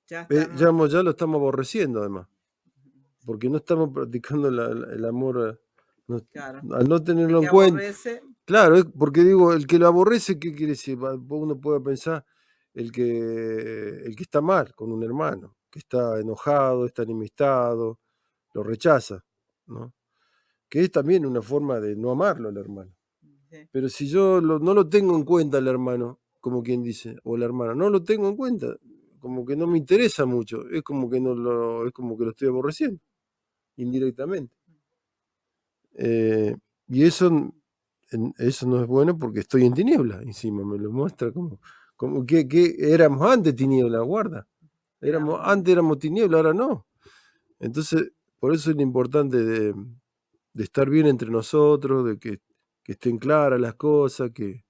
ya lo estamos aborreciendo además, porque no estamos practicando el amor, al no tenerlo en cuenta. Claro, porque digo, el que lo aborrece, ¿qué quiere decir? Uno puede pensar el que está mal con un hermano, que está enojado, está enemistado, lo rechaza, ¿no? Que es también una forma de no amarlo al hermano. Pero si yo no lo tengo en cuenta el hermano, como quien dice, o la hermana, no lo tengo en cuenta, como que no me interesa mucho, es como que es como que lo estoy aborreciendo, indirectamente. Y eso no es bueno porque estoy en tiniebla, encima me lo muestra como que éramos antes tiniebla, guarda. Antes éramos tiniebla, ahora no. Entonces, por eso es lo importante de estar bien entre nosotros, de que estén claras las cosas, que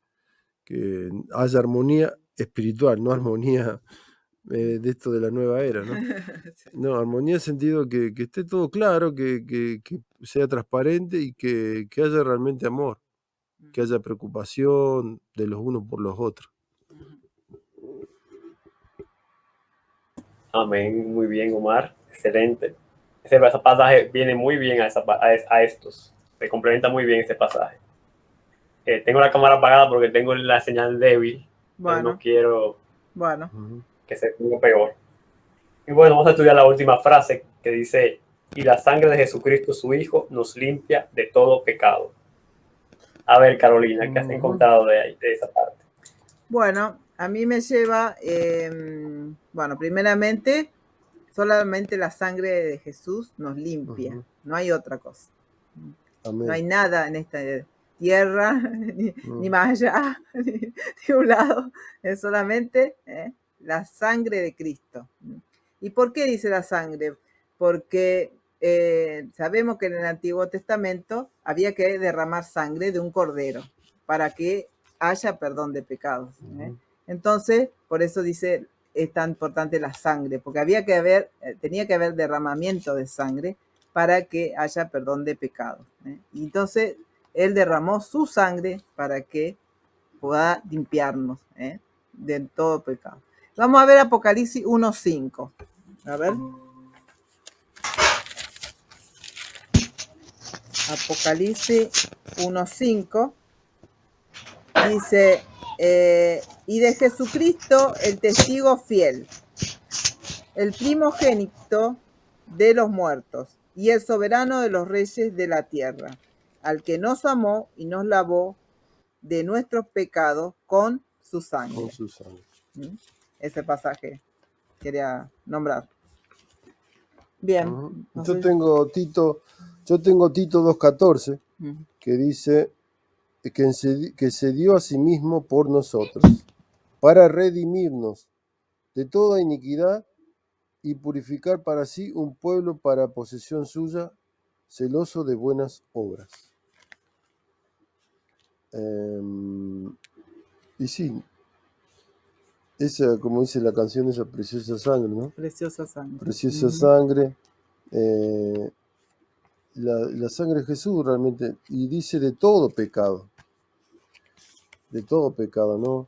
haya armonía espiritual, no armonía de esto de la nueva era, ¿no? No, armonía en el sentido que esté todo claro, que sea transparente y que haya realmente amor, que haya preocupación de los unos por los otros. Amén, muy bien, Omar, excelente. Ese pasaje viene muy bien a estos, se complementa muy bien ese pasaje. Tengo la cámara apagada porque tengo la señal débil, pero no Bueno, quiero bueno. que se ponga peor. Y bueno, vamos a estudiar la última frase que dice, y la sangre de Jesucristo, su Hijo, nos limpia de todo pecado. A ver, Carolina, ¿qué has encontrado de ahí, de esa parte? Bueno, a mí me lleva, bueno, primeramente, solamente la sangre de Jesús nos limpia, no hay otra cosa. Amén. No hay nada en esta tierra, ni más allá, ni un lado, es solamente la sangre de Cristo. ¿Y por qué dice la sangre? Porque sabemos que en el Antiguo Testamento había que derramar sangre de un cordero para que haya perdón de pecados. Entonces, por eso dice, es tan importante la sangre, porque tenía que haber derramamiento de sangre para que haya perdón de pecados. Y entonces, Él derramó su sangre para que pueda limpiarnos de todo pecado. Vamos a ver Apocalipsis 1:5. A ver. Apocalipsis 1:5 dice, y de Jesucristo el testigo fiel, el primogénito de los muertos y el soberano de los reyes de la tierra, al que nos amó y nos lavó de nuestros pecados con su sangre. Con su sangre. Ese pasaje quería nombrar. Bien. Yo tengo Tito 2:14, que dice que se dio a sí mismo por nosotros, para redimirnos de toda iniquidad y purificar para sí un pueblo para posesión suya, celoso de buenas obras. Y sí, esa, como dice la canción, esa preciosa sangre, ¿no? Preciosa sangre. Preciosa sangre. La sangre de Jesús realmente, y dice de todo pecado, ¿no?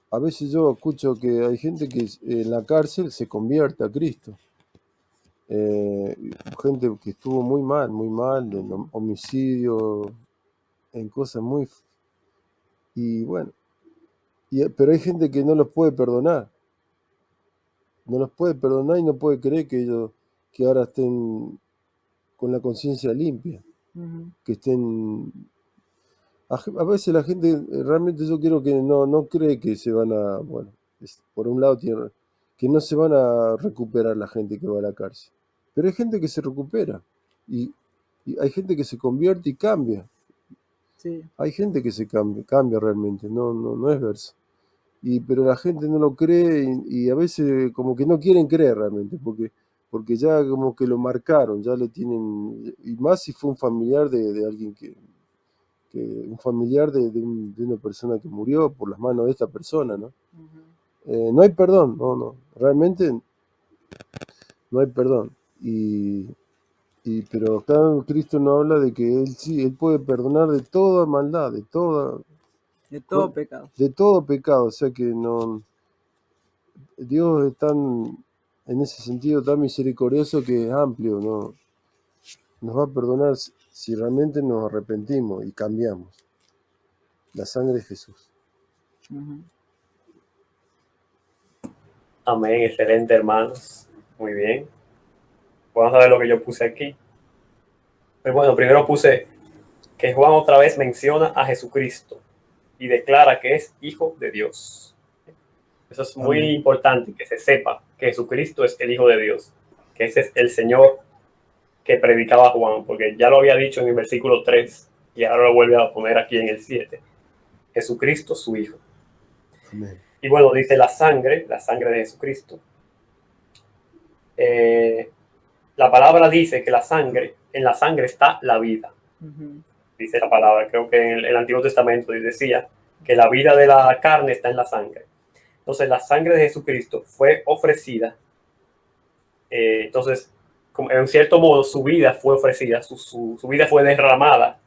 A veces yo escucho que hay gente que en la cárcel se convierte a Cristo. Gente que estuvo muy mal, en homicidio, en cosas muy... Y bueno, pero hay gente que no los puede perdonar. No los puede perdonar y no puede creer que ellos que ahora estén con la conciencia limpia, que estén... A veces la gente, realmente yo quiero que no cree que se van a, bueno, por un lado que no se van a recuperar la gente que va a la cárcel. Pero hay gente que se recupera y hay gente que se convierte y cambia. Sí. Hay gente que se cambia realmente, no es verso. Pero la gente no lo cree y a veces como que no quieren creer realmente, porque ya como que lo marcaron, ya le tienen, y más si fue un familiar de alguien un familiar de una persona que murió por las manos de esta persona, ¿no? No hay perdón, no, realmente no hay perdón. Pero acá Cristo nos habla de que Él sí, Él puede perdonar de toda maldad, de todo pecado. De todo pecado, o sea que no, Dios es en ese sentido tan misericordioso que es amplio, ¿no? Nos va a perdonar si realmente nos arrepentimos y cambiamos. La sangre de Jesús. Amén, excelente, hermanos. Muy bien. Vamos a ver lo que yo puse aquí. Pero bueno, primero puse que Juan otra vez menciona a Jesucristo y declara que es Hijo de Dios. Eso es muy importante, que se sepa que Jesucristo es el Hijo de Dios, que ese es el Señor que predicaba Juan, porque ya lo había dicho en el versículo 3 y ahora lo vuelve a poner aquí en el 7. Jesucristo, su Hijo. Amén. Y bueno, dice la sangre de Jesucristo. La palabra dice que en la sangre está la vida. Dice la palabra, creo que en el Antiguo Testamento decía que la vida de la carne está en la sangre. Entonces la sangre de Jesucristo fue ofrecida. Entonces en cierto modo, su vida fue ofrecida, su vida fue derramada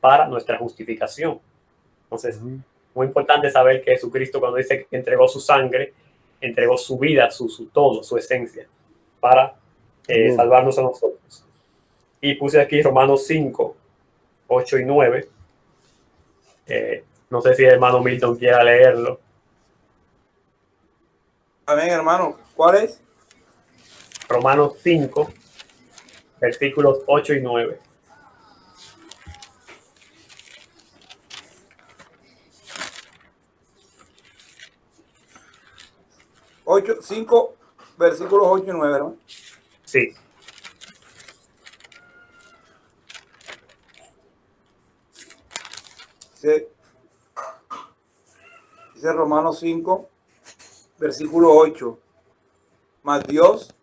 para nuestra justificación. Entonces, muy importante saber que Jesucristo, cuando dice que entregó su sangre, entregó su vida, su todo, su esencia, para salvarnos a nosotros. Y puse aquí Romanos 5, 8 y 9. No sé si el hermano Milton quiera leerlo. Amén, hermano. ¿Cuál es? Romanos 5, versículos 8 y 9. Cinco versículos 8 y 9, ¿no? Sí. Dice Romanos 5, versículo 8. Mas Dios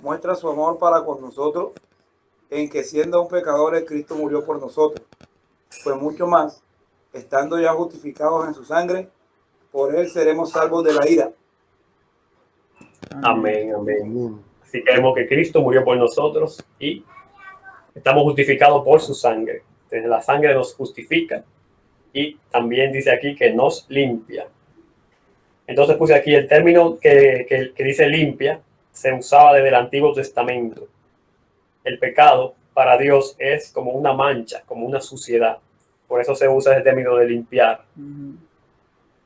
muestra su amor para con nosotros en que siendo aún pecadores, Cristo murió por nosotros. Pues mucho más, estando ya justificados en su sangre, por él seremos salvos de la ira. Amén, amén. Así que vemos que Cristo murió por nosotros y estamos justificados por su sangre. Entonces, la sangre nos justifica y también dice aquí que nos limpia. Entonces puse aquí el término que dice limpia, se usaba desde el Antiguo Testamento. El pecado para Dios es como una mancha, como una suciedad. Por eso se usa el término de limpiar.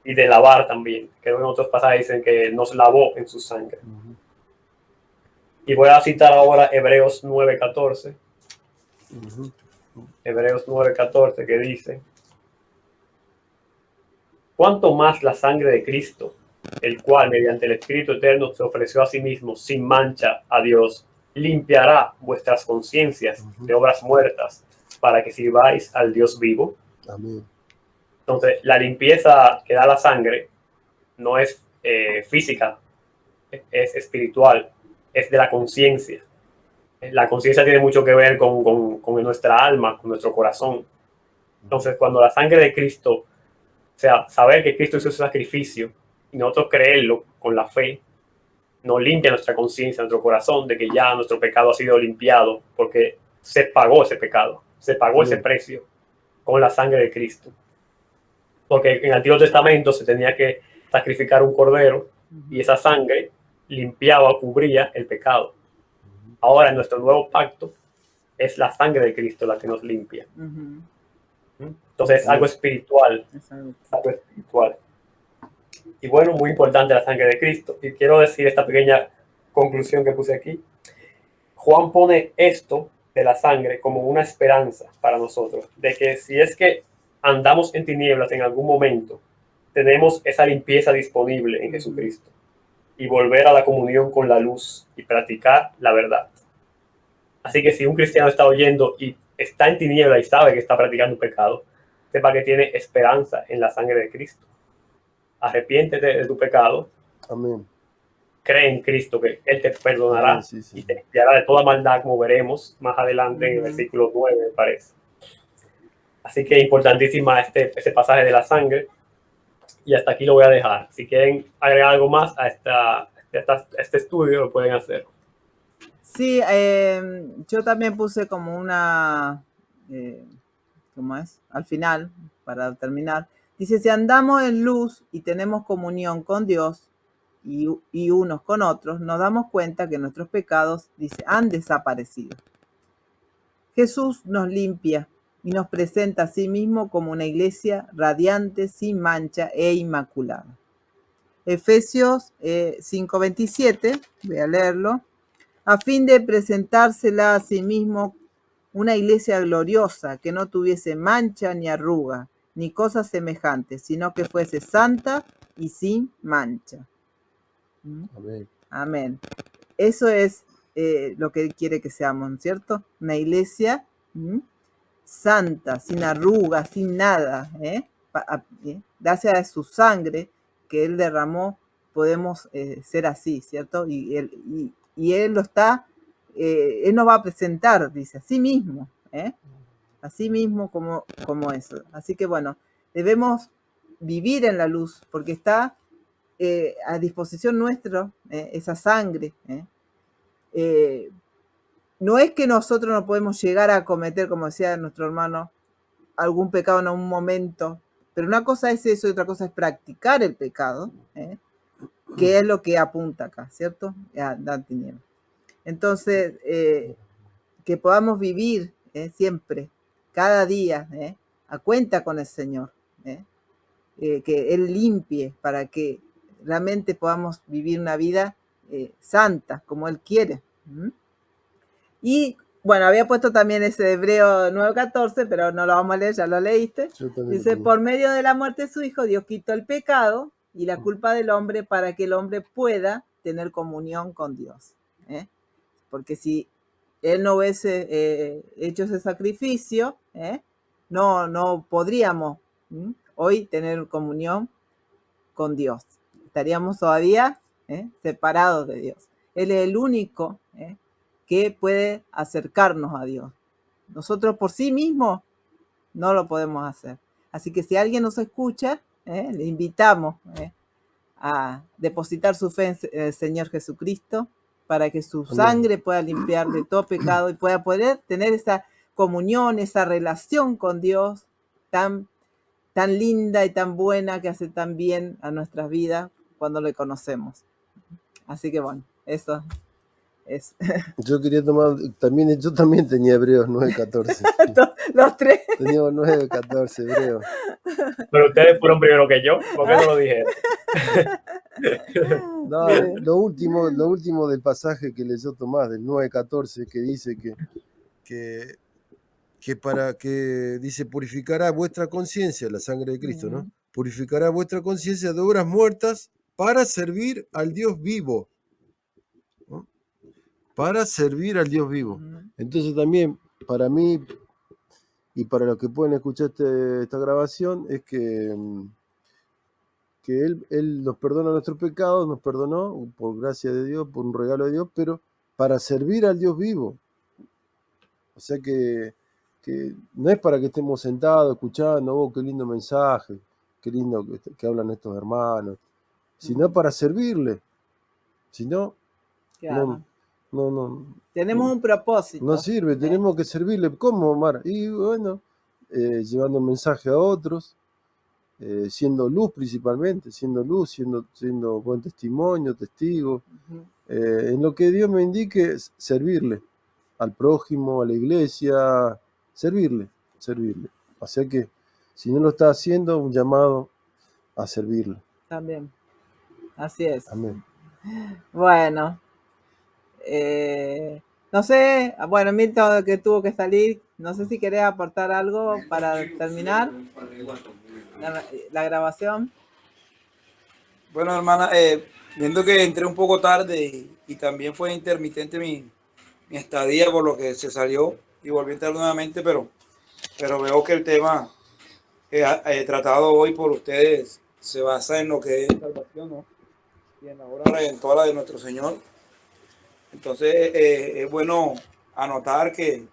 Y de lavar también, que en otros pasajes dicen que nos lavó en su sangre. Y voy a citar ahora Hebreos 9:14. Hebreos 9:14, que dice: cuánto más la sangre de Cristo, el cual mediante el Espíritu Eterno se ofreció a sí mismo sin mancha a Dios, limpiará vuestras conciencias de obras muertas para que sirváis al Dios vivo. Amén. Entonces, la limpieza que da la sangre no es física, es espiritual, es de la conciencia. La conciencia tiene mucho que ver con nuestra alma, con nuestro corazón. Entonces, cuando la sangre de Cristo, o sea, saber que Cristo hizo ese sacrificio y nosotros creerlo con la fe, nos limpia nuestra conciencia, nuestro corazón, de que ya nuestro pecado ha sido limpiado, porque se pagó ese pecado, se pagó ese precio con la sangre de Cristo. Porque en el Antiguo Testamento se tenía que sacrificar un cordero y esa sangre limpiaba o cubría el pecado. Ahora en nuestro nuevo pacto es la sangre de Cristo la que nos limpia. Entonces es algo espiritual, algo espiritual. Y bueno, muy importante la sangre de Cristo. Y quiero decir esta pequeña conclusión que puse aquí. Juan pone esto de la sangre como una esperanza para nosotros, de que si es que andamos en tinieblas en algún momento, tenemos esa limpieza disponible en Jesucristo y volver a la comunión con la luz y practicar la verdad. Así que si un cristiano está oyendo y está en tiniebla y sabe que está practicando un pecado, sepa que tiene esperanza en la sangre de Cristo. Arrepiéntete de tu pecado. Amén. Cree en Cristo que Él te perdonará y te limpiará de toda maldad, como veremos más adelante en el versículo 9, me parece. Así que importantísima ese pasaje de la sangre. Y hasta aquí lo voy a dejar. Si quieren agregar algo más a este estudio, lo pueden hacer. Sí, yo también puse como una, ¿cómo es? Al final, para terminar, dice, si andamos en luz y tenemos comunión con Dios y unos con otros, nos damos cuenta que nuestros pecados, dice, han desaparecido. Jesús nos limpia y nos presenta a sí mismo como una iglesia radiante, sin mancha e inmaculada. Efesios 5:27, voy a leerlo, a fin de presentársela a sí mismo una iglesia gloriosa, que no tuviese mancha ni arruga, ni cosas semejantes, sino que fuese santa y sin mancha. Amén. Amén. Eso es lo que Él quiere que seamos, ¿cierto? Una iglesia santa, sin arrugas, sin nada. Gracias a su sangre que Él derramó, podemos ser así, ¿cierto? Y Él lo está, Él nos va a presentar, dice, a sí mismo, así mismo como eso. Así que bueno, debemos vivir en la luz porque está a disposición nuestra esa sangre, no es que nosotros no podemos llegar a cometer, como decía nuestro hermano, algún pecado en un momento, pero una cosa es eso y otra cosa es practicar el pecado, que es lo que apunta acá, ¿cierto? Dan tinieblas. Entonces, que podamos vivir siempre, cada día, a cuenta con el Señor, que Él limpie para que realmente podamos vivir una vida santa, como Él quiere. Y bueno, había puesto también ese Hebreo 9:14, pero no lo vamos a leer, ya lo leíste. Dice, por medio de la muerte de su Hijo, Dios quitó el pecado y la culpa del hombre para que el hombre pueda tener comunión con Dios. Porque si Él no hubiese hecho ese sacrificio, no podríamos hoy tener comunión con Dios. Estaríamos todavía separados de Dios. Él es el único que puede acercarnos a Dios. Nosotros por sí mismos no lo podemos hacer. Así que si alguien nos escucha, le invitamos a depositar su fe en el Señor Jesucristo para que su sangre pueda limpiar de todo pecado y pueda poder tener esa comunión, esa relación con Dios tan linda y tan buena que hace tan bien a nuestras vidas cuando le conocemos. Así que bueno, eso es. Yo quería tomar, yo también tenía Hebreos 9:14. Los tres. Teníamos 9:14 Hebreos. Pero ustedes fueron primero que yo, ¿por qué no lo dijeron? No, lo último del pasaje que leyó Tomás, del 9:14, que dice que dice, purificará vuestra conciencia, la sangre de Cristo, ¿no? Purificará vuestra conciencia de obras muertas para servir al Dios vivo. ¿No? Para servir al Dios vivo. Entonces también, para mí, y para los que pueden escuchar esta grabación, es que Él nos perdona nuestros pecados, nos perdonó por gracia de Dios, por un regalo de Dios, pero para servir al Dios vivo. O sea que no es para que estemos sentados escuchando, oh, qué lindo mensaje, qué lindo que hablan estos hermanos, sino para servirle. Si no, claro. no. Tenemos un propósito. No sirve, tenemos que servirle. ¿Cómo, Omar? Y bueno, llevando un mensaje a otros, siendo luz principalmente, siendo luz, siendo buen testimonio, testigo. En lo que Dios me indique, servirle al prójimo, a la iglesia, servirle. O sea que, si no lo está haciendo, un llamado a servirle. También. Así es. Amén. Bueno. No sé, bueno, Milton que tuvo que salir, no sé si querés aportar algo para terminar la grabación. Bueno, hermana, viendo que entré un poco tarde y también fue intermitente mi estadía, por lo que se salió y volví a entrar nuevamente, pero veo que el tema tratado hoy por ustedes se basa en lo que es salvación, ¿no? Y en la obra redentora de nuestro Señor. Entonces es bueno anotar que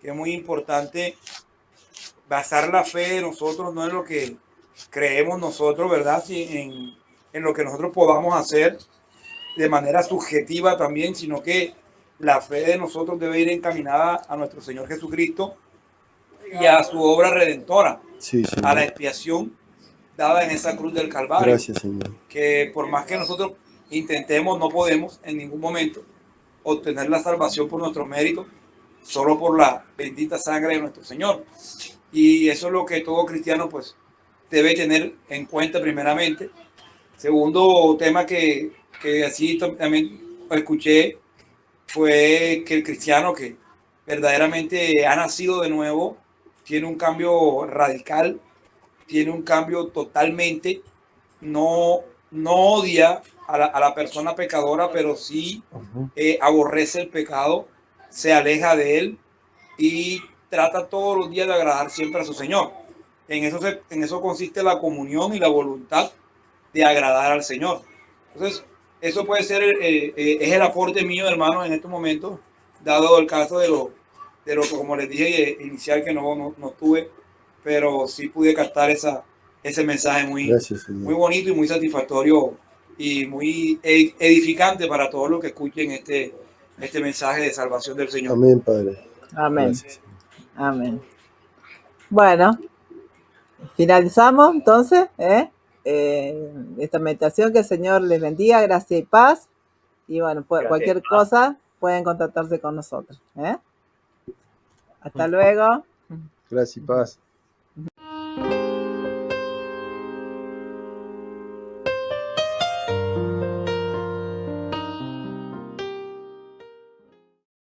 es muy importante basar la fe de nosotros no en lo que creemos nosotros, ¿verdad? En lo que nosotros podamos hacer de manera subjetiva también, sino que la fe de nosotros debe ir encaminada a nuestro Señor Jesucristo y a su obra redentora, sí, a la expiación dada en esa cruz del Calvario. Gracias, Señor. Que por más que nosotros intentemos, no podemos en ningún momento obtener la salvación por nuestros méritos, solo por la bendita sangre de nuestro Señor. Y eso es lo que todo cristiano pues debe tener en cuenta primeramente. Segundo tema que así también escuché fue que el cristiano que verdaderamente ha nacido de nuevo tiene un cambio radical, tiene un cambio totalmente, no odia a la persona pecadora, pero sí aborrece el pecado, se aleja de él y trata todos los días de agradar siempre a su Señor. En eso consiste la comunión y la voluntad de agradar al Señor. Entonces, eso puede ser, es el aporte mío, hermano, en estos momentos, dado el caso de lo que, como les dije inicial, que no tuve, pero sí pude captar ese mensaje muy bonito y muy satisfactorio y muy edificante para todos los que escuchen este este mensaje de salvación del Señor. Amén, Padre. Amén. Gracias. Amén. Bueno, finalizamos entonces esta meditación. Que el Señor les bendiga, gracia y paz. Y bueno, cualquier cosa pueden contactarse con nosotros. Hasta luego. Gracias y paz.